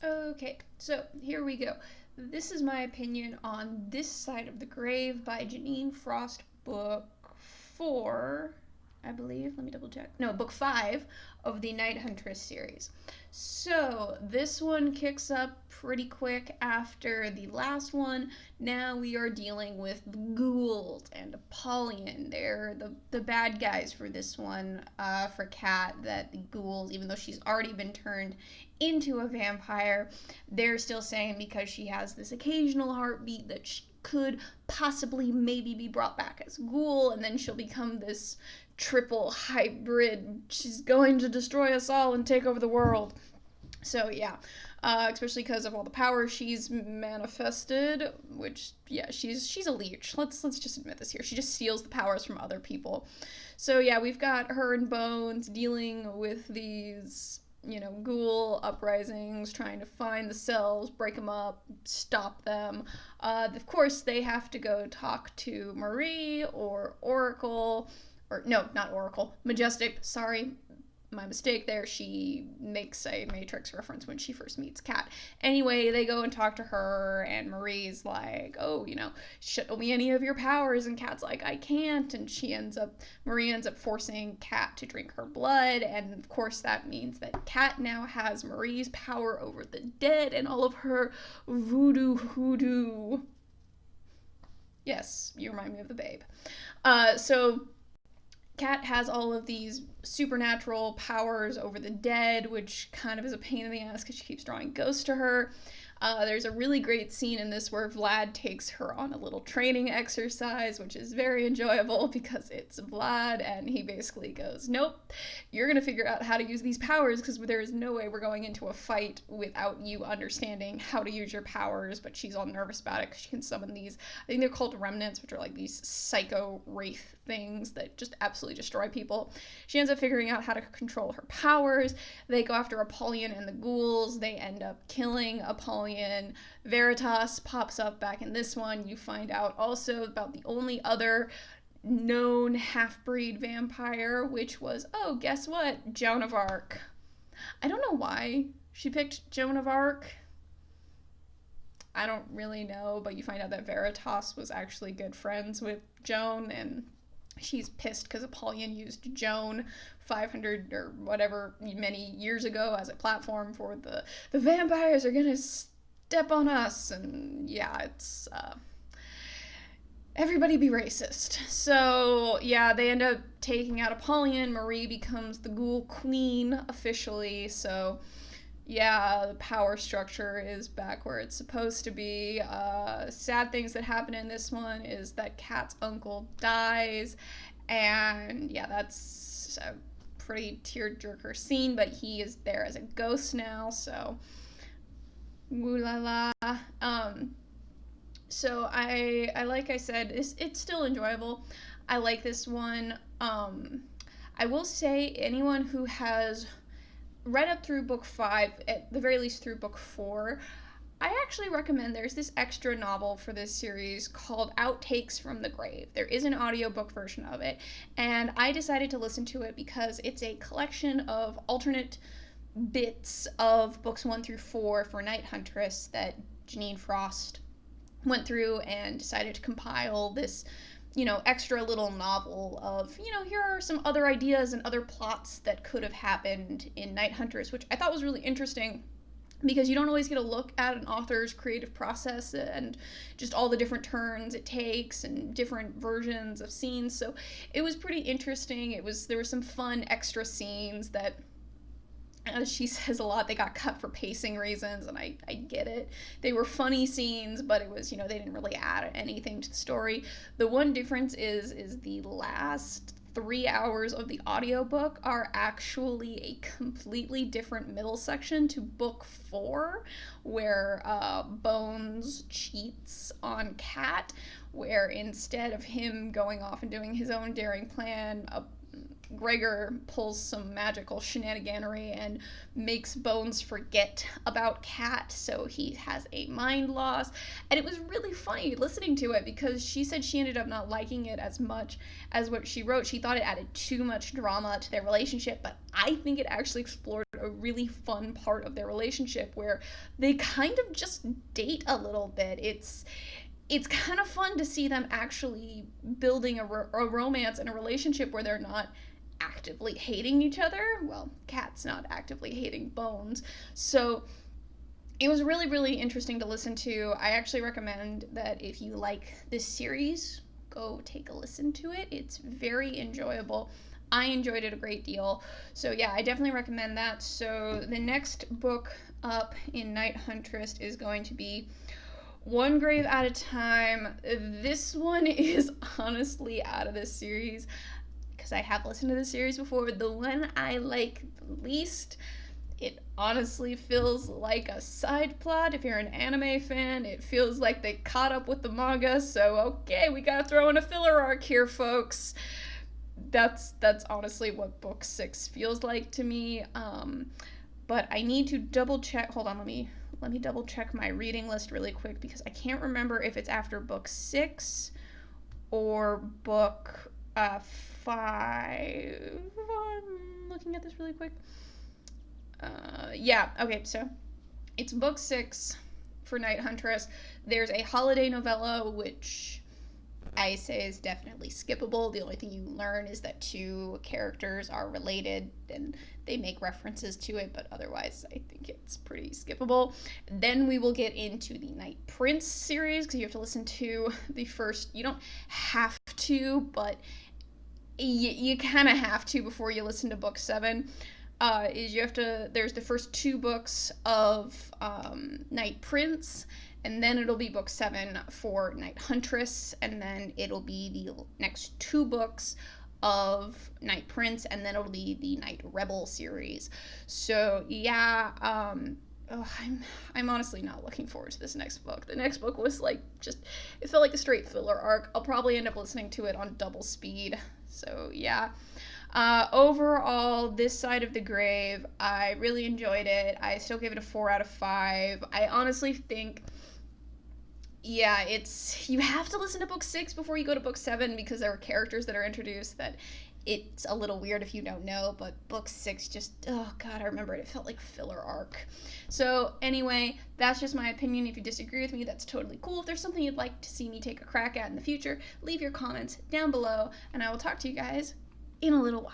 Okay, so here we go. This is my opinion on This Side of the Grave by Janine Frost, book 4, I believe. Let me double check. No, book 5 of the Night Huntress series. So, this one kicks up pretty quick after the last one. Now we are dealing with the ghouls and Apollyon. They're the bad guys for this one, for Kat, that the ghouls, even though she's already been turned into a vampire, they're still saying because she has this occasional heartbeat that she could possibly maybe be brought back as Ghoul, and then she'll become this triple hybrid. She's going to destroy us all and take over the world. So yeah, especially because of all the power she's manifested, which yeah, she's a leech. Let's just admit this here. She just steals the powers from other people. So yeah, we've got her and Bones dealing with these ghoul uprisings, trying to find the cells, break them up, stop them. Of course, they have to go talk to Marie or Oracle, or no, not Oracle, Majestic. Sorry, my mistake there. She makes a Matrix reference when she first meets Kat. Anyway, they go and talk to her, and Marie's like, "Oh, show me any of your powers," and Kat's like, "I can't," and Marie ends up forcing Kat to drink her blood, and of course that means that Kat now has Marie's power over the dead and all of her voodoo hoodoo. Yes, you remind me of the babe. So Kat has all of these supernatural powers over the dead, which kind of is a pain in the ass because she keeps drawing ghosts to her. There's a really great scene in this where Vlad takes her on a little training exercise, which is very enjoyable because it's Vlad, and he basically goes, "Nope, you're going to figure out how to use these powers because there is no way we're going into a fight without you understanding how to use your powers." But she's all nervous about it because she can summon these, I think they're called remnants, which are like these psycho wraith things that just absolutely destroy people. She ends up figuring out how to control her powers. They go after Apollyon and the ghouls. They end up killing Apollyon. Veritas pops up back in this one. You find out also about the only other known half-breed vampire, which was, oh, guess what? Joan of Arc. I don't know why she picked Joan of Arc. I don't really know, but you find out that Veritas was actually good friends with Joan, and she's pissed because Apollyon used Joan 500 or whatever many years ago as a platform for the vampires are gonna step on us, and yeah, it's everybody be racist. So yeah, they end up taking out Apollyon. Marie becomes the Ghoul Queen officially. So yeah, the power structure is back where it's supposed to be. Sad things that happen in this one is that Kat's uncle dies, and yeah, that's a pretty tearjerker scene. But he is there as a ghost now, so woo la la. So I like I said, it's still enjoyable. I like this one. I will say anyone who has read up through book 5, at the very least through book 4, I actually recommend. There's this extra novel for this series called Outtakes from the Grave. There is an audiobook version of it, and I decided to listen to it because it's a collection of alternate bits of books 1 through 4 for Night Huntress that Janine Frost went through and decided to compile this extra little novel of, here are some other ideas and other plots that could have happened in Night Huntress, which I thought was really interesting because you don't always get a look at an author's creative process and just all the different turns it takes and different versions of scenes. So it was pretty interesting. There were some fun extra scenes that, as she says a lot, they got cut for pacing reasons, and I get it. They were funny scenes, but it was, they didn't really add anything to the story. The one difference is the last 3 hours of the audiobook are actually a completely different middle section to book 4, where Bones cheats on Kat, where instead of him going off and doing his own daring plan, Gregor pulls some magical shenaniganery and makes Bones forget about Kat, so he has a mind loss. And it was really funny listening to it because she said she ended up not liking it as much as what she wrote. She thought it added too much drama to their relationship, but I think it actually explored a really fun part of their relationship where they kind of just date a little bit. It's kind of fun to see them actually building a romance and a relationship where they're not actively hating each other. Well, Cat's not actively hating Bones. So it was really, really interesting to listen to. I actually recommend that if you like this series, go take a listen to it. It's very enjoyable. I enjoyed it a great deal. So, yeah, I definitely recommend that. So, the next book up in Night Huntress is going to be One Grave at a Time. This one is honestly out of this series because I have listened to the series before. The one I like the least. It honestly feels like a side plot. If you're an anime fan, it feels like they caught up with the manga. So okay, we gotta throw in a filler arc here, folks. That's honestly what book 6 feels like to me. But I need to double check. Hold on, let me double check my reading list really quick because I can't remember if it's after book 6 or book 5. I'm looking at this really quick. Yeah, okay, so it's book 6 for Night Huntress. There's a holiday novella, which I say is definitely skippable. The only thing you learn is that two characters are related and they make references to it, but otherwise, I think it's pretty skippable. Then we will get into the Night Prince series because you have to listen to the first. You don't have to, but you kind of have to before you listen to book 7. Is you have to, there's the first 2 books of Night Prince, and then it'll be book 7 for Night Huntress, and then it'll be the next 2 books of Night Prince, and then it'll be the Night Rebel series. So yeah, I'm honestly not looking forward to this next book. The next book was like just, it felt like a straight filler arc. I'll probably end up listening to it on double speed. So yeah. Overall, this side of the grave, I really enjoyed it. I still give it a 4 out of 5. I honestly think, yeah, you have to listen to book 6 before you go to book 7 because there are characters that are introduced that it's a little weird if you don't know, but book 6 just, oh god, I remember it. It felt like filler arc. So, anyway, that's just my opinion. If you disagree with me, that's totally cool. If there's something you'd like to see me take a crack at in the future, leave your comments down below, and I will talk to you guys in a little while.